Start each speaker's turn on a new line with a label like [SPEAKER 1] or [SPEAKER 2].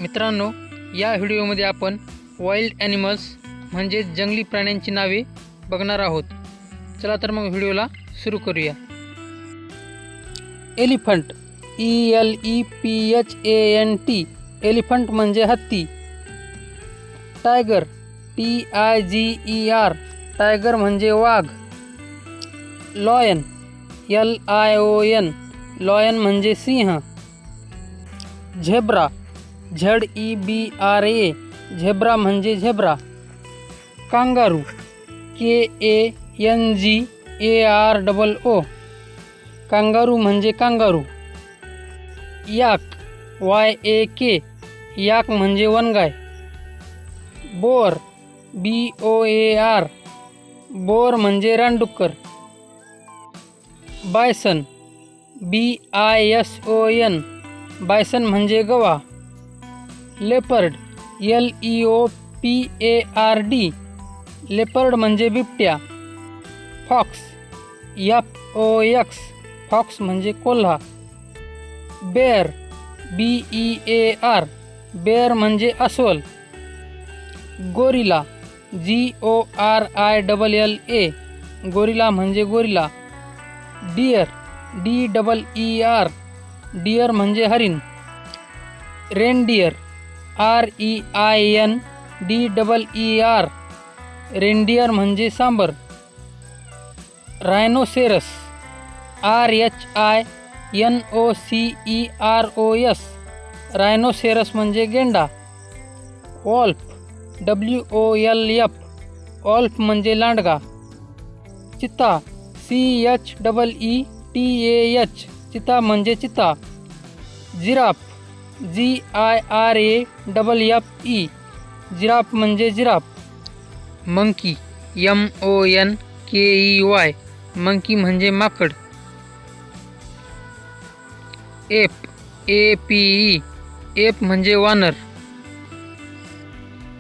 [SPEAKER 1] मित्रांनो, या व्हिडिओमध्ये आपण वाईल्ड ॲनिमल्स म्हणजे जंगली प्राण्यांची नावे बघणार आहोत. चला तर मग व्हिडिओला सुरू करूया. एलिफंट, ELEPHANT, एलिफंट म्हणजे हत्ती. टायगर, TIGER, टायगर म्हणजे वाघ. लॉयन, LION, लॉयन म्हणजे सिंह. झेब्रा, ZEBRA, झेब्रा म्हणजे झेब्रा. कांगारू, KANGAROO, कांगारू म्हणजे कांगारू. याक, YAK, याक म्हणजे वनगाय. बोर, BOAR, बोर म्हणजे रानडुक्कर. बायसन, BISON, बायसन म्हणजे गवा. लेपर्ड, LEOPARD, लेपर्ड म्हणजे बिबट्या. फॉक्स, FOX, फॉक्स म्हणजे कोल्हा. बेअर, BEAR, बेअर म्हणजे अस्वल. गोरिला, GORILLA, गोरिला म्हणजे गोरिला. डिअर, DEER, डिअर म्हणजे हरिण. रेनडिअर, REINDEER, रेनडिअर म्हणजे सांबर. रायनोसेरस, RHINOCEROS, रायनोसेरस म्हणजे गेंडा. वॉल्फ, WOLF, वॉल्फ म्हणजे लांडगा. चिता, CHEETAH, चिता म्हणजे चिता. जिराफ, GIRAFFE, जिराफ म्हणजे जिराफ. मंकी, MONKEY, मंकी म्हणजे माकड. एप, APE, एप म्हणजे वानर.